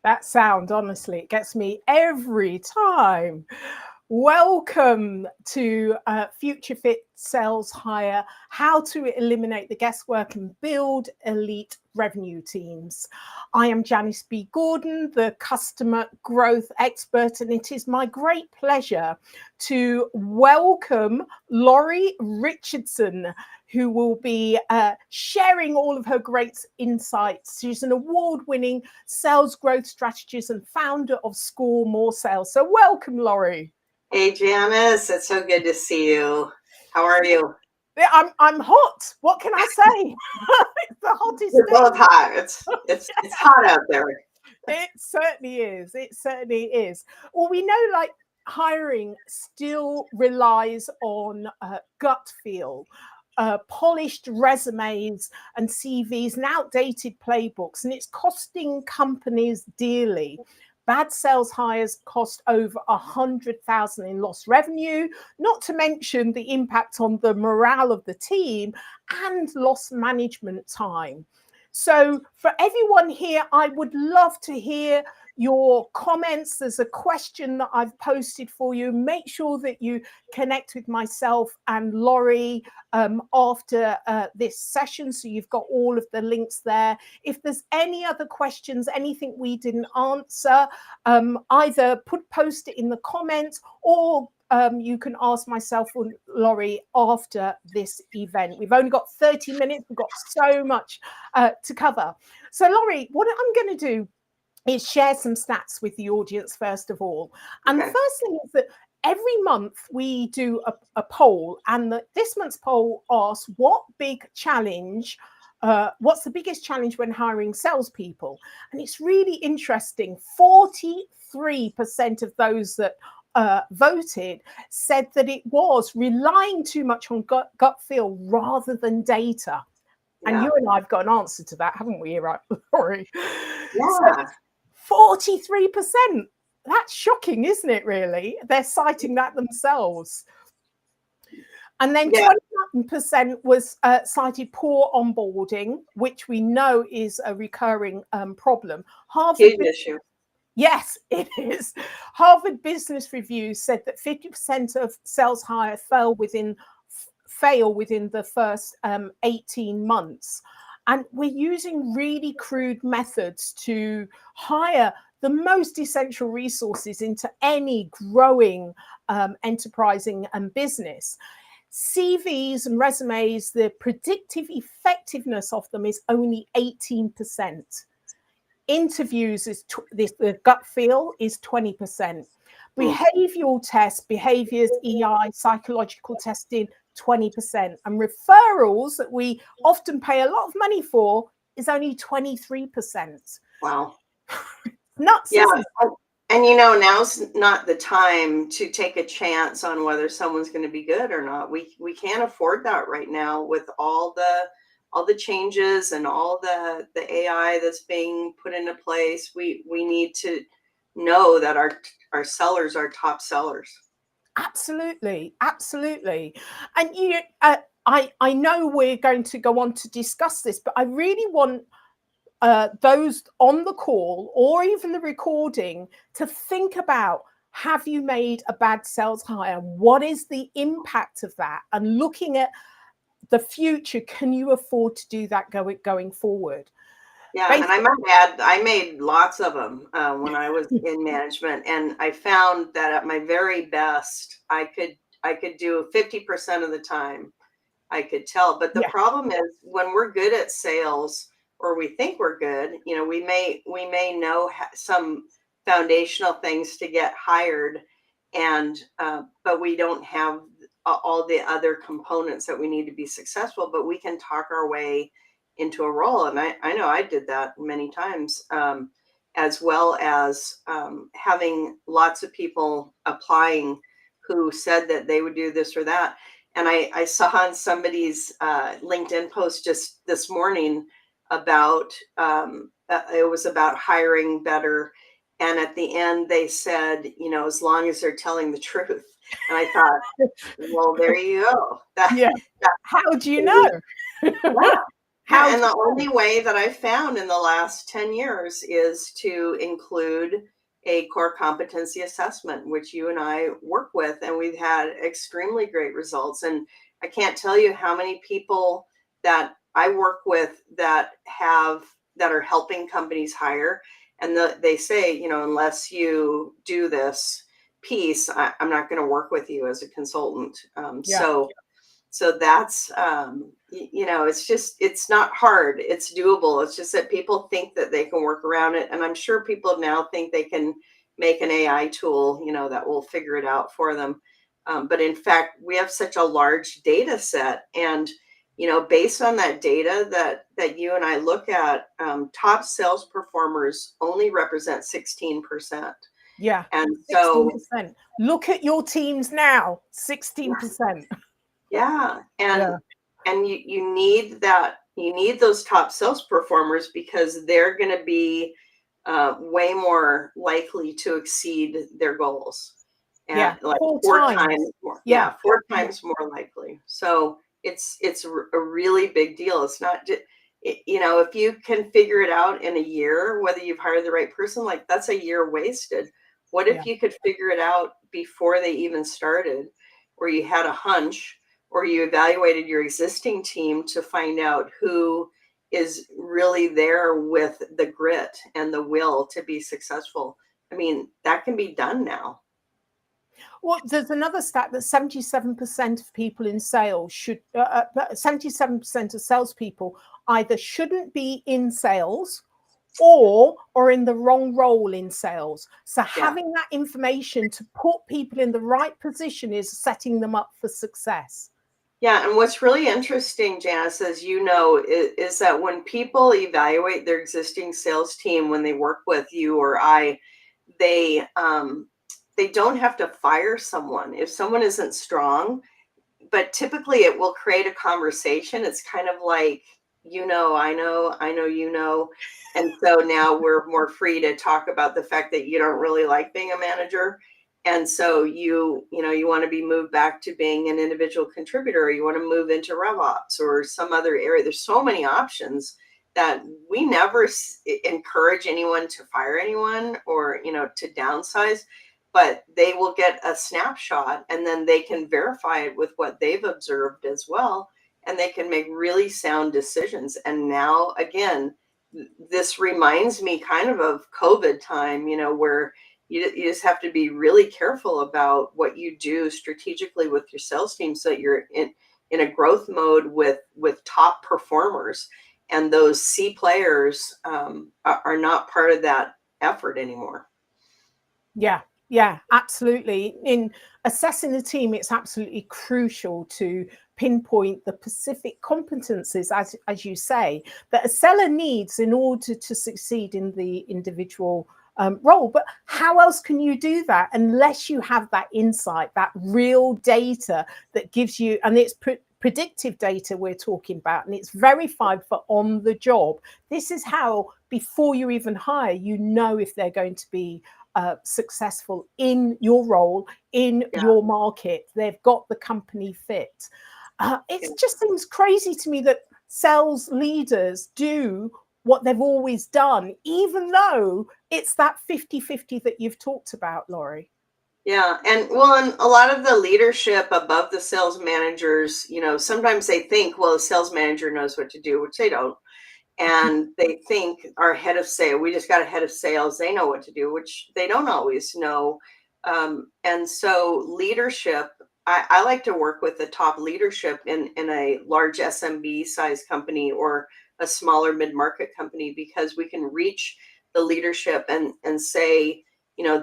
That sound, honestly, it gets me every time. Welcome to Future Fit Sales Hire, how to eliminate the guesswork and build elite revenue teams. I am Janice B. Gordon, the customer growth expert, and it is my great pleasure to welcome Lori Richardson, who will be sharing all of her great insights. She's an award-winning sales growth strategist and founder of Score More Sales. So welcome, Lori. Hey, Janice, it's so good to see you. How are you? I'm hot. What can I say? It's the hottest. We're both hot. It's hot out there. It certainly is. It certainly is. Well, we know like hiring still relies on gut feel. Polished resumes and CVs and outdated playbooks, and it's costing companies dearly. Bad sales hires cost over 100,000 in lost revenue, not to mention the impact on the morale of the team and lost management time. So for everyone here, I would love to hear your comments. There's a question that I've posted for you. Make sure that you connect with myself and Lori after this session, so you've got all of the links there. If there's any other questions, anything we didn't answer, either post it in the comments, or you can ask myself or Lori after this event. We've only got 30 minutes. We've got so much to cover. So Lori, what I'm going to do is share some stats with the audience first of all. And Okay. the first thing is that every month we do a poll, and this month's poll asks what's the biggest challenge when hiring salespeople? And it's really interesting. 43% of those that voted said that it was relying too much on gut feel rather than data. Yeah. And you and I have got an answer to that, haven't we, right, Lori? Yeah. So 43%. That's shocking, isn't it, really? They're citing that themselves. And then 21% was cited poor onboarding, which we know is a recurring problem. Huge issue. Yes, it is. Harvard Business Review said that 50% of sales hire fail within the first 18 months. And we're using really crude methods to hire the most essential resources into any growing enterprising business. CVs and resumes, the predictive effectiveness of them is only 18%. Interviews the gut feel is 20%. Behavioral tests, behaviors, EI, psychological testing, 20%. And referrals that we often pay a lot of money for is only 23%. Wow. Nuts. Yeah. And now's not the time to take a chance on whether someone's going to be good or not. We can't afford that right now with all the changes and all the AI that's being put into place. We need to know that our sellers are top sellers. Absolutely. And I know we're going to go on to discuss this, but I really want those on the call or even the recording to think about, have you made a bad sales hire? What is the impact of that? And looking at the future, can you afford to do that going forward? Yeah, and I might add, I made lots of them when I was in management, and I found that at my very best, I could do 50% of the time. I could tell, but the problem is when we're good at sales, or we think we're good, we may know some foundational things to get hired, and but we don't have all the other components that we need to be successful. But we can talk our way into a role, and I know I did that many times, as well as having lots of people applying who said that they would do this or that. And I saw on somebody's LinkedIn post just this morning about it was about hiring better, and at the end they said, as long as they're telling the truth. And I thought, well, there you go. How do you know? Yeah. Yeah, and the only way that I've found in the last 10 years is to include a core competency assessment, which you and I work with, and we've had extremely great results. And I can't tell you how many people that I work with that are helping companies hire, and they say, you know, unless you do this piece, I'm not going to work with you as a consultant. So that's, you know, it's not hard. It's doable. It's just that people think that they can work around it. And I'm sure people now think they can make an AI tool, you know, that will figure it out for them. But in fact, we have such a large data set. And, you know, based on that data that you and I look at, top sales performers only represent 16%. Yeah. And so 16%. Look at your teams now, 16%. Yeah. And you need those top sales performers, because they're going to be way more likely to exceed their goals. And like four times more. Yeah, 4 times more likely. So it's a really big deal. It's not just, you know, if you can figure it out in a year, whether you've hired the right person, like that's a year wasted. What if you could figure it out before they even started, or you had a hunch, or you evaluated your existing team to find out who is really there with the grit and the will to be successful? I mean, that can be done now. Well, there's another stat that 77% of people in sales 77% of salespeople either shouldn't be in sales or in the wrong role in sales. So having that information to put people in the right position is setting them up for success. Yeah, and what's really interesting, Janice, as you know, is that when people evaluate their existing sales team, when they work with you or I, they don't have to fire someone if someone isn't strong, but typically it will create a conversation. It's kind of like, you know, I know, you know. And so now we're more free to talk about the fact that you don't really like being a manager. And so you want to be moved back to being an individual contributor, or you want to move into RevOps or some other area. There's so many options that we never encourage anyone to fire anyone or, you know, to downsize, but they will get a snapshot and then they can verify it with what they've observed as well. And they can make really sound decisions. And now, again, this reminds me kind of COVID time, you know, where you just have to be really careful about what you do strategically with your sales team, so that you're in a growth mode with top performers, and those C players are not part of that effort anymore. Yeah, absolutely. In assessing the team, it's absolutely crucial to pinpoint the specific competencies, as you say, that a seller needs in order to succeed in the individual role. But how else can you do that unless you have that insight, that real data that gives you, and it's predictive data we're talking about, and it's verified for on the job. This is how, before you even hire, you know if they're going to be successful in your role, in your market. They've got the company fit. It just seems crazy to me that sales leaders do what they've always done, even though it's that 50-50 that you've talked about, Lori. Yeah. And a lot of the leadership above the sales managers, you know, sometimes they think, well, the sales manager knows what to do, which they don't. And they think our head of sales, we just got a head of sales, they know what to do, which they don't always know. And so leadership, I like to work with the top leadership in a large SMB size company or a smaller mid-market company, because we can reach the leadership and say, you know,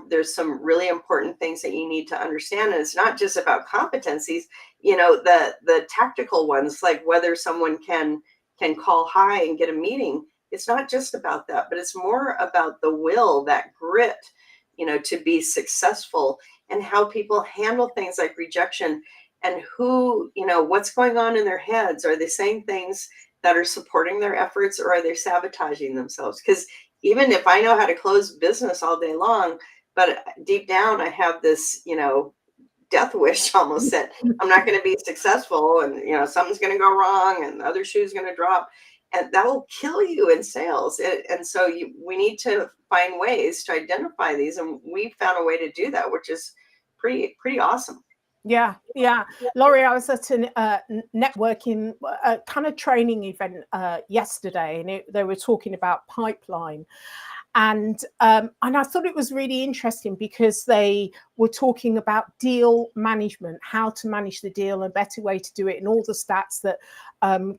there's some really important things that you need to understand. And it's not just about competencies, you know, the tactical ones, like whether someone can call high and get a meeting. It's not just about that, but it's more about the will, that grit, you know, to be successful, and how people handle things like rejection, and who, you know, what's going on in their heads. Are they saying things that are supporting their efforts, or are they sabotaging themselves? Because even if I know how to close business all day long, but deep down I have this, you know, death wish almost that I'm not going to be successful, and something's going to go wrong, and the other shoe's going to drop, and that will kill you in sales. And so we need to find ways to identify these, and we found a way to do that, which is pretty awesome. Yeah. Lori, I was at a networking kind of training event yesterday, and they were talking about pipeline. And I thought it was really interesting because they were talking about deal management, how to manage the deal, a better way to do it, and all the stats that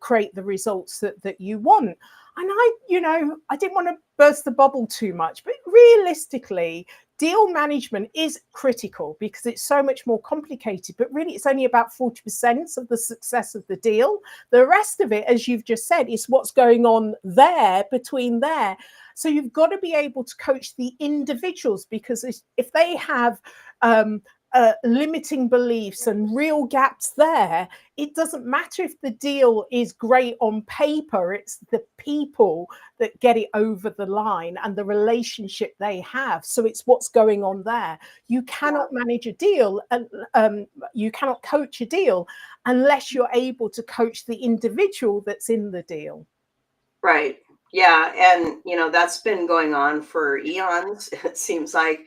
create the results that you want. And I didn't want to burst the bubble too much, but realistically, deal management is critical because it's so much more complicated, but really it's only about 40% of the success of the deal. The rest of it, as you've just said, is what's going on there, between there. So you've got to be able to coach the individuals, because if they have limiting beliefs and real gaps there, it doesn't matter if the deal is great on paper. It's the people that get it over the line and the relationship they have. So it's what's going on there. You cannot manage a deal, and you cannot coach a deal unless you're able to coach the individual that's in the deal. Right. Yeah. And, that's been going on for eons. It seems like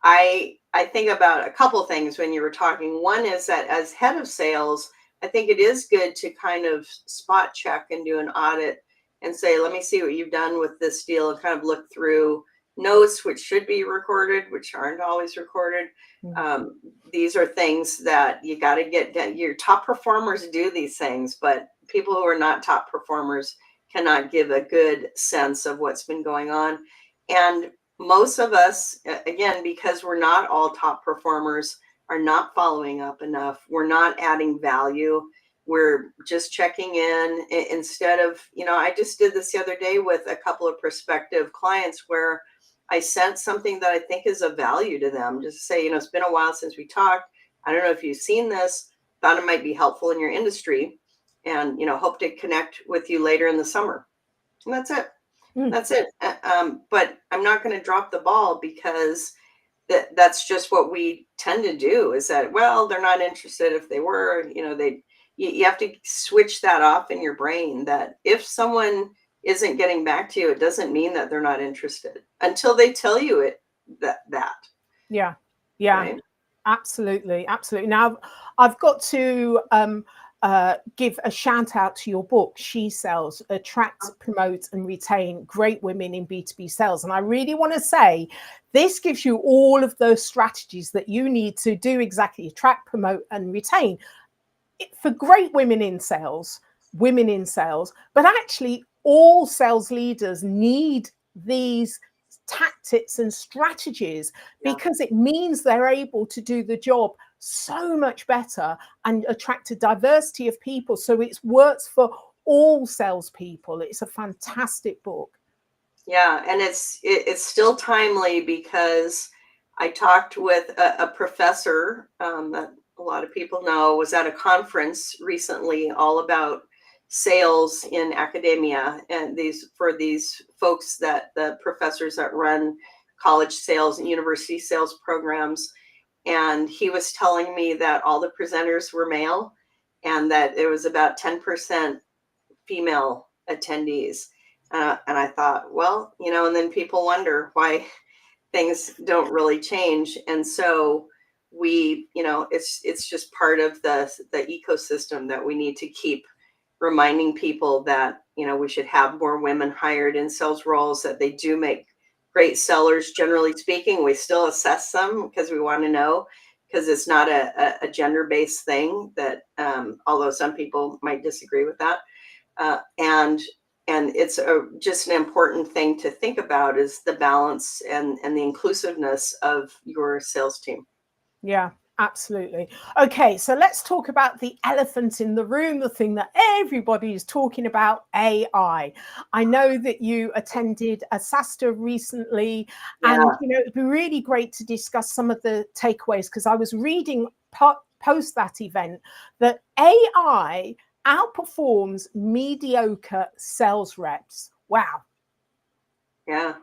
I think about a couple things when you were talking. One is that as head of sales, I think it is good to kind of spot check and do an audit and say, let me see what you've done with this deal, and kind of look through notes, which should be recorded, which aren't always recorded. These are things that you got to get done. Your top performers do these things, but people who are not top performers cannot give a good sense of what's been going on. And most of us, again, because we're not all top performers, are not following up enough. We're not adding value. We're just checking in instead of, I just did this the other day with a couple of prospective clients where I sent something that I think is of value to them. Just to say, it's been a while since we talked. I don't know if you've seen this, thought it might be helpful in your industry, and, hope to connect with you later in the summer. And that's it. That's it. But I'm not going to drop the ball, because that's just what we tend to do, is that, well, they're not interested. If they were, you have to switch that off in your brain, that if someone isn't getting back to you, it doesn't mean that they're not interested until they tell you that. Yeah. Right? Absolutely. Now, I've got to give a shout out to your book, She Sells: Attract, Promote and Retain Great Women in B2B Sales. And I really want to say, this gives you all of those strategies that you need to do exactly: attract, promote and retain for great women in sales, but actually all sales leaders need these tactics and strategies, because it means they're able to do the job so much better and attract a diversity of people. So it works for all salespeople. It's a fantastic book. Yeah, and it's still timely, because I talked with a professor that a lot of people know, was at a conference recently all about sales in academia, and these folks, that the professors that run college sales and university sales programs. And he was telling me that all the presenters were male, and that there was about 10% female attendees. And I thought, well, and then people wonder why things don't really change. And so it's just part of the ecosystem that we need to keep reminding people that, we should have more women hired in sales roles, that they do make great sellers. Generally speaking, we still assess them because we want to know, because it's not a gender-based thing, that although some people might disagree with that. And it's just an important thing to think about, is the balance and the inclusiveness of your sales team. Yeah, absolutely. Okay, so let's talk about the elephant in the room, the thing that everybody is talking about, AI. I know that you attended a SaaStr recently, and it'd be really great to discuss some of the takeaways, because I was reading post that event that AI outperforms mediocre sales reps. Wow. Yeah.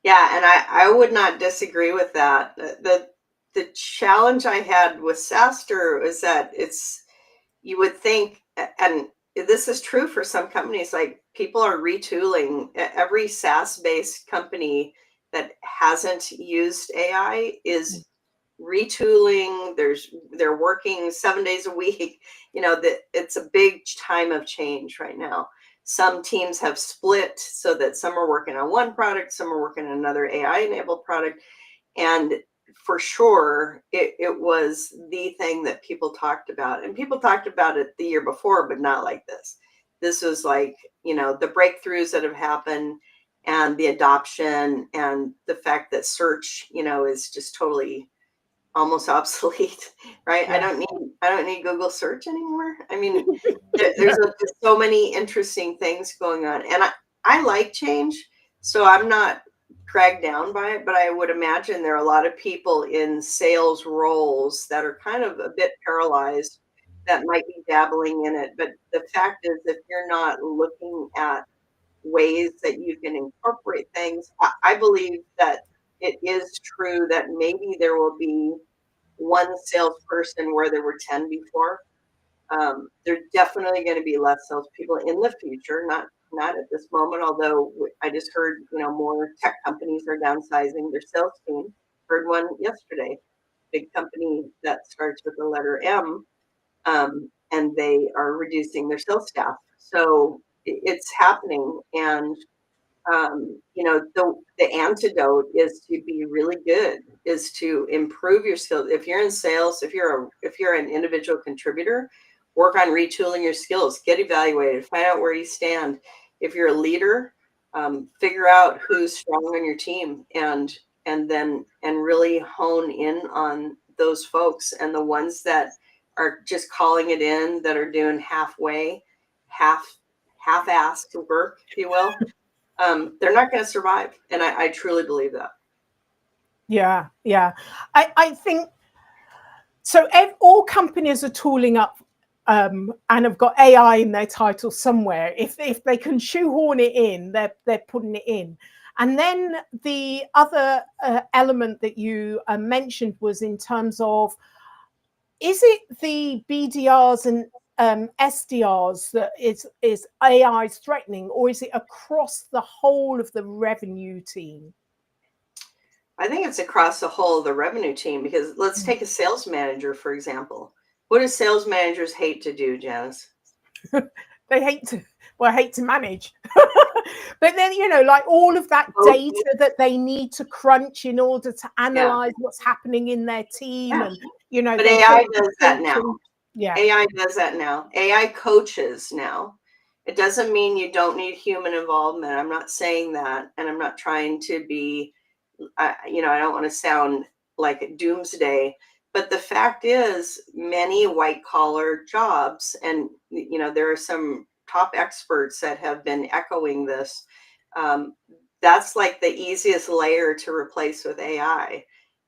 And I would not disagree with that. the challenge I had with SaaStr was that you would think, and this is true for some companies, like people are retooling. Every SaaS-based company that hasn't used AI is retooling. They're working 7 days a week. It's a big time of change right now. Some teams have split so that some are working on one product, some are working on another AI-enabled product. And for sure, it was the thing that people talked about. And people talked about it the year before, but not like this. This was like, the breakthroughs that have happened and the adoption and the fact that search, is just totally almost obsolete, right? Yeah. I don't need Google search anymore. I mean, there's just so many interesting things going on. And I like change, so I'm not dragged down by it, but I would imagine there are a lot of people in sales roles that are kind of a bit paralyzed that might be dabbling in it. But the fact is, if you're not looking at ways that you can incorporate things, I believe that it is true that maybe there will be one salesperson where there were 10 before. There's definitely going to be less salespeople in the future, not at this moment, although I just heard, more tech companies are downsizing their sales team. Heard one yesterday, big company that starts with the letter M, and they are reducing their sales staff. So it's happening. And the antidote is to be really good, is to improve your skills. If you're in sales, if you're an individual contributor, work on retooling your skills, get evaluated, find out where you stand. If you're a leader, figure out who's strong on your team and really hone in on those folks, and the ones that are just calling it in, that are doing half-assed work, if you will. They're not going to survive. And I truly believe that. Yeah. I think so. All companies are tooling up and have got AI in their title somewhere. If they can shoehorn it in, they're putting it in. And then the other element that you mentioned was in terms of, is it the BDRs and SDRs that is AI threatening, or is it across the whole of the revenue team? I think it's across the whole of the revenue team, because let's take a sales manager, for example. What do sales managers hate to do, Janice? They hate to manage. But then, like all of that data that they need to crunch in order to analyze what's happening in their team. And, but AI does that now. Yeah. AI does that now. AI coaches now. It doesn't mean you don't need human involvement. I'm not saying that. And I'm not trying to be, I don't want to sound like doomsday, but the fact is, many white collar jobs, and there are some top experts that have been echoing this. That's like the easiest layer to replace with AI.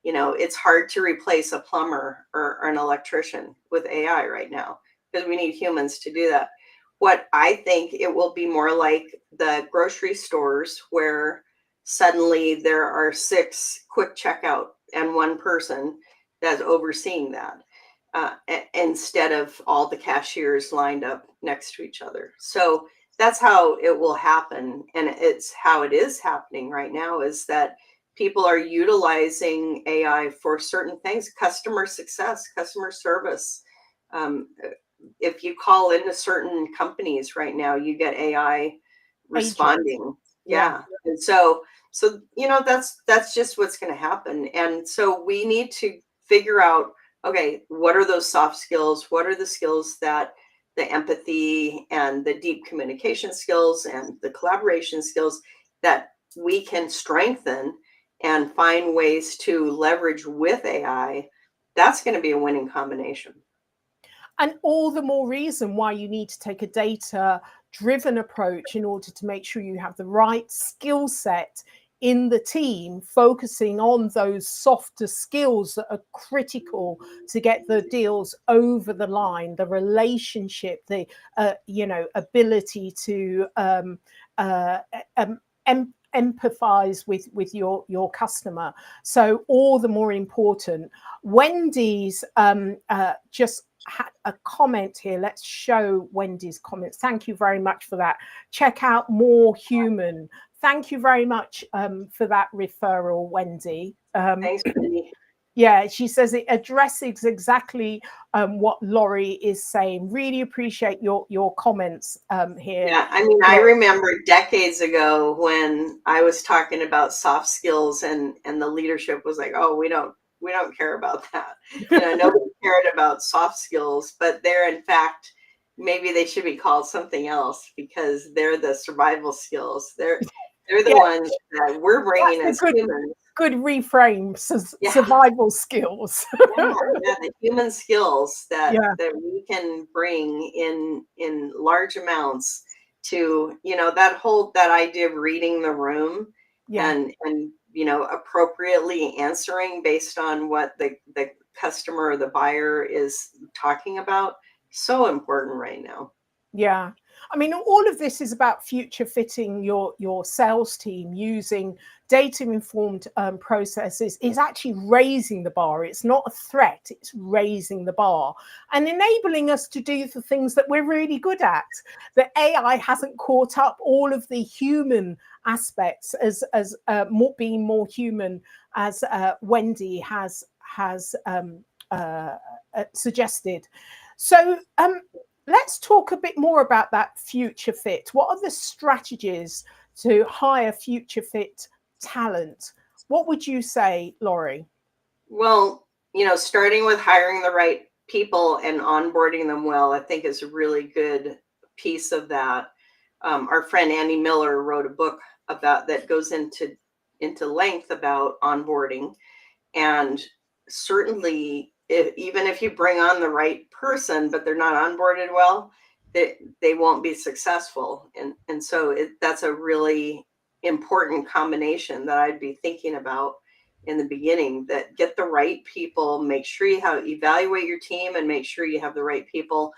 It's hard to replace a plumber or an electrician with AI right now, because we need humans to do that. What I think it will be more like the grocery stores, where suddenly there are 6 quick checkout and one person that's overseeing that, instead of all the cashiers lined up next to each other. So that's how it will happen. And it's how it is happening right now, is that people are utilizing AI for certain things: customer success, customer service. If you call into certain companies right now, you get AI responding. Yeah. And so that's just what's going to happen. And so we need to figure out, okay, what are those soft skills? What are the skills that the empathy and the deep communication skills and the collaboration skills that we can strengthen and find ways to leverage with AI? That's going to be a winning combination. And all the more reason why you need to take a data-driven approach in order to make sure you have the right skill set in the team, focusing on those softer skills that are critical to get the deals over the line, the relationship, the ability to empathize with your customer. So all the more important. Wendy's just had a comment here. Let's show Wendy's comments. Thank you very much for that. Check out More Human. Thank you very much for that referral, Wendy. Thanks, Wendy. Yeah, she says it addresses exactly what Lori is saying. Really appreciate your comments here. Yeah, I mean, I remember decades ago when I was talking about soft skills, and the leadership was like, "Oh, we don't care about that." Nobody cared about soft skills, but they're, in fact, maybe they should be called something else, because they're the survival skills. They're the ones that we're bringing as humans. Good reframe, survival skills. The human skills that we can bring in large amounts to, that idea of reading the room and appropriately answering based on what the customer or the buyer is talking about. So important right now. Yeah. I mean, all of this is about future fitting your sales team using data-informed processes. Is actually raising the bar. It's not a threat, it's raising the bar and enabling us to do the things that we're really good at. The AI hasn't caught up all of the human aspects as being more human, as Wendy has suggested. So let's talk a bit more about that future fit. What are the strategies to hire future fit talent? What would you say, Lori? Well, starting with hiring the right people and onboarding them well, I think is a really good piece of that. Our friend Andy Miller wrote a book about that, goes into length about onboarding, and certainly even if you bring on the right person, but they're not onboarded well, they won't be successful. And so that's a really important combination that I'd be thinking about in the beginning, that get the right people, make sure you evaluate your team and make sure you have the right people,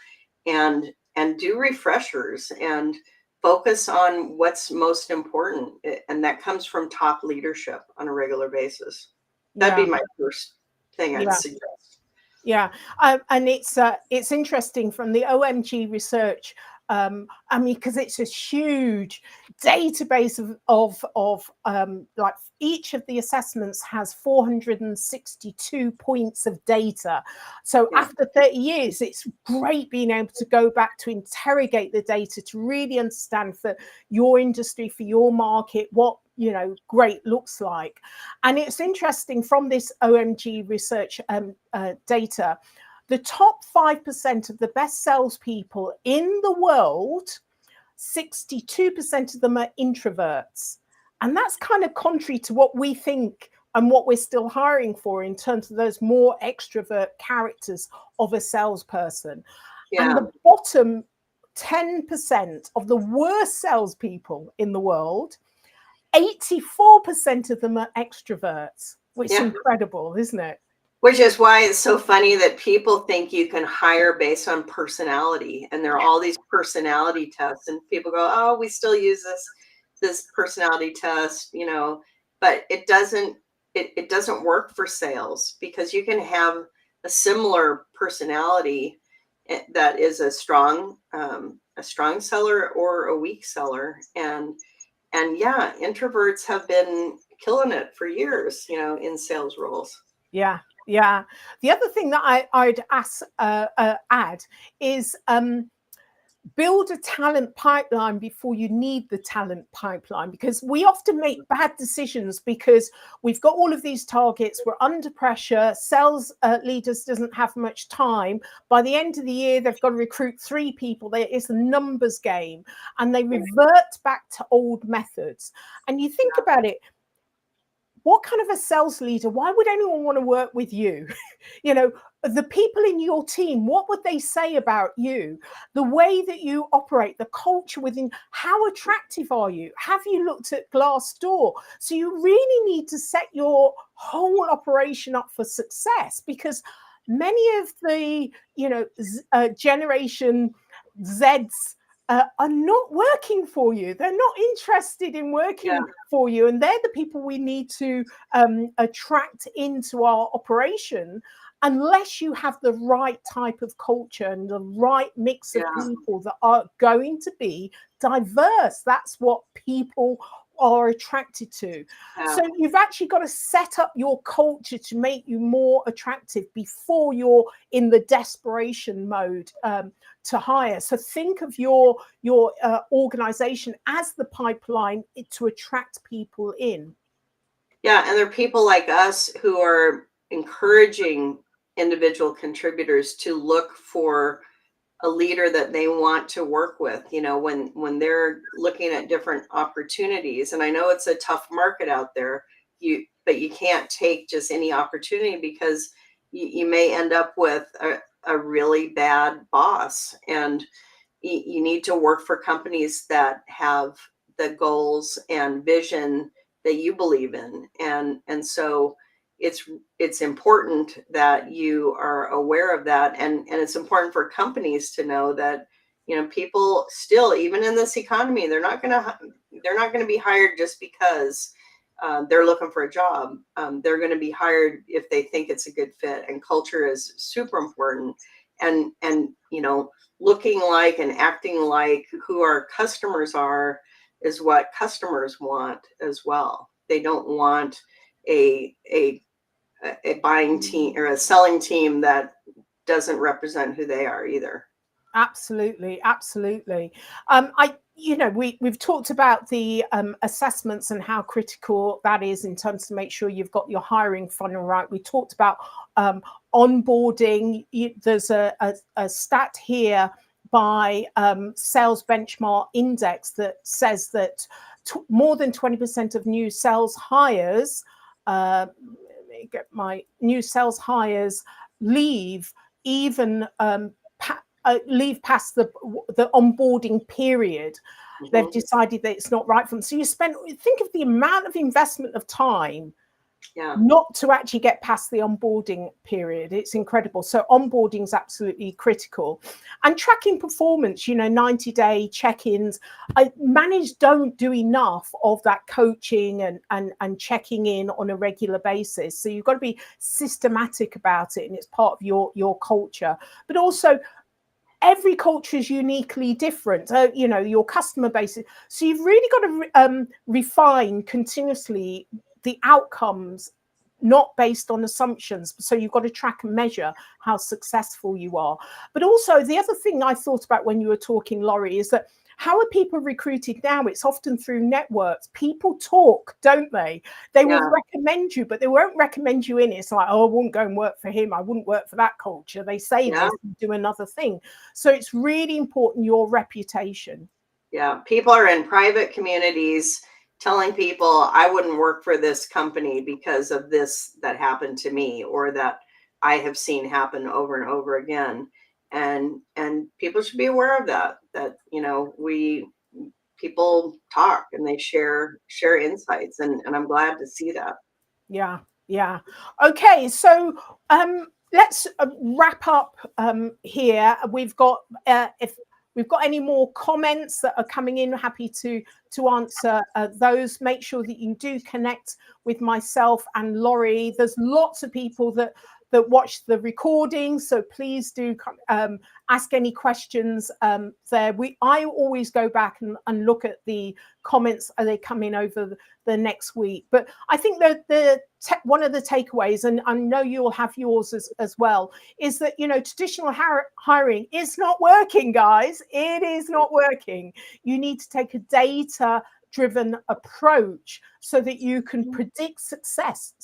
and do refreshers and focus on what's most important. And that comes from top leadership on a regular basis. That'd be my first thing I'd suggest. Yeah, and it's interesting from the OMG research. I mean, because it's a huge database of like each of the assessments has 462 points of data. So after 30 years, it's great being able to go back to interrogate the data to really understand for your industry, for your market, what great looks like. And it's interesting from this OMG research data, the top 5% of the best salespeople in the world, 62% of them are introverts. And that's kind of contrary to what we think and what we're still hiring for in terms of those more extrovert characters of a salesperson. And the bottom 10% of the worst salespeople in the world, 84% of them are extroverts, which is incredible, isn't it? Which is why it's so funny that people think you can hire based on personality, and there are all these personality tests, and people go, "Oh, we still use this personality test," but it doesn't work for sales, because you can have a similar personality that is a strong seller or a weak seller, and introverts have been killing it for years, in sales roles. Yeah. The other thing that I'd add is build a talent pipeline before you need the talent pipeline, because we often make bad decisions because we've got all of these targets, we're under pressure, sales leaders doesn't have much time. By the end of the year, they've got to recruit 3 people. It's a numbers game, and they revert back to old methods. And you think about it, what kind of a sales leader, why would anyone want to work with you? The people in your team, what would they say about you? The way that you operate, the culture within, how attractive are you? Have you looked at Glassdoor? So you really need to set your whole operation up for success, because many of the, Generation Z's are not working for you. They're not interested in working for you. And they're the people we need to attract into our operation, unless you have the right type of culture and the right mix of people that are going to be diverse. That's what people are attracted to. So you've actually got to set up your culture to make you more attractive before you're in the desperation mode to hire. So think of your organization as the pipeline to attract people in. Yeah, and there are people like us who are encouraging individual contributors to look for a leader that they want to work with, you know, when they're looking at different opportunities. And I know it's a tough market out there, but you can't take just any opportunity, because you may end up with a really bad boss. And you need to work for companies that have the goals and vision that you believe in. And so it's important that you are aware of that, and it's important for companies to know that, you know, people still, even in this economy, they're not going to be hired just because they're looking for a job. They're going to be hired if they think it's a good fit, and culture is super important. And you know, looking like and acting like who our customers are is what customers want as well. They don't want a buying team or a selling team that doesn't represent who they are either. Absolutely. We've talked about the assessments and how critical that is in terms to make sure you've got your hiring funnel right. We talked about onboarding. There's a stat here by Sales Benchmark Index that says that more than 20% of new sales hires, leave leave past the onboarding period. Mm-hmm. They've decided that it's not right for them. So think of the amount of investment of time not to actually get past the onboarding period. It's incredible. So onboarding is absolutely critical. And tracking performance, 90-day check-ins. Managers don't do enough of that coaching and checking in on a regular basis. So you've got to be systematic about it, and it's part of your culture. But also, every culture is uniquely different, your customer base. So you've really got to refine continuously the outcomes, not based on assumptions. So you've got to track and measure how successful you are. But also, the other thing I thought about when you were talking, Lori, is that how are people recruited now? It's often through networks. People talk, don't they? They will recommend you, but they won't recommend you in. It's like, oh, I wouldn't go and work for him. I wouldn't work for that culture. They say this and do another thing. So it's really important, your reputation. Yeah, people are in private communities telling people, I wouldn't work for this company because of this that happened to me, or that I have seen happen over and over again. And people should be aware of that, people talk and they share insights, and I'm glad to see that. Yeah. Okay, so let's wrap up here. We've got if we've got any more comments that are coming in, happy to answer those. Make sure that you do connect with myself and Lori. There's lots of people that watch the recording, so please do ask any questions there. I always go back and look at the comments as they come in over the next week. But I think that one of the takeaways, and I know you'll have yours as well, is that traditional hiring is not working, guys. It is not working. You need to take a data-driven approach so that you can predict success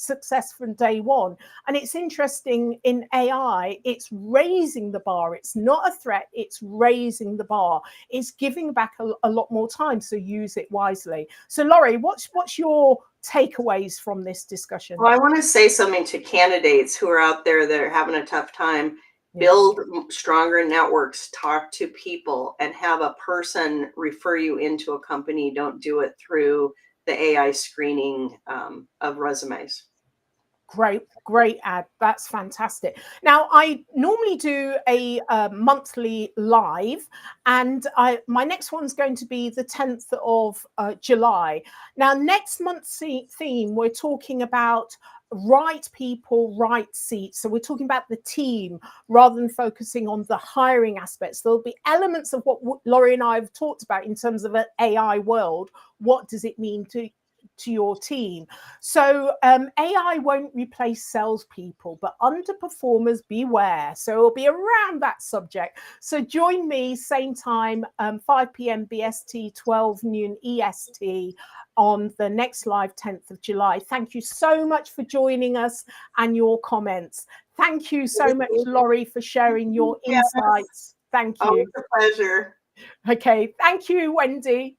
from day one. And it's interesting, in AI, it's raising the bar. It's not a threat, it's raising the bar. It's giving back a lot more time, so use it wisely. So Lori, what's your takeaways from this discussion? Well, I want to say something to candidates who are out there that are having a tough time. Build stronger networks, talk to people, and have a person refer you into a company. Don't do it through the AI screening of resumes. Great ad. That's fantastic. Now, I normally do a monthly live, and my next one's going to be the 10th of July. Now, next month's theme, we're talking about right people, right seats. So we're talking about the team rather than focusing on the hiring aspects. There'll be elements of what Lori and I have talked about in terms of an AI world. What does it mean to your team? So AI won't replace salespeople, but underperformers beware. So it'll be around that subject. So join me same time, 5 p.m. BST, 12 noon EST on the next live 10th of July. Thank you so much for joining us and your comments. Thank you so much, Lori, for sharing your insights. Thank you. Always a pleasure. Okay. Thank you, Wendy.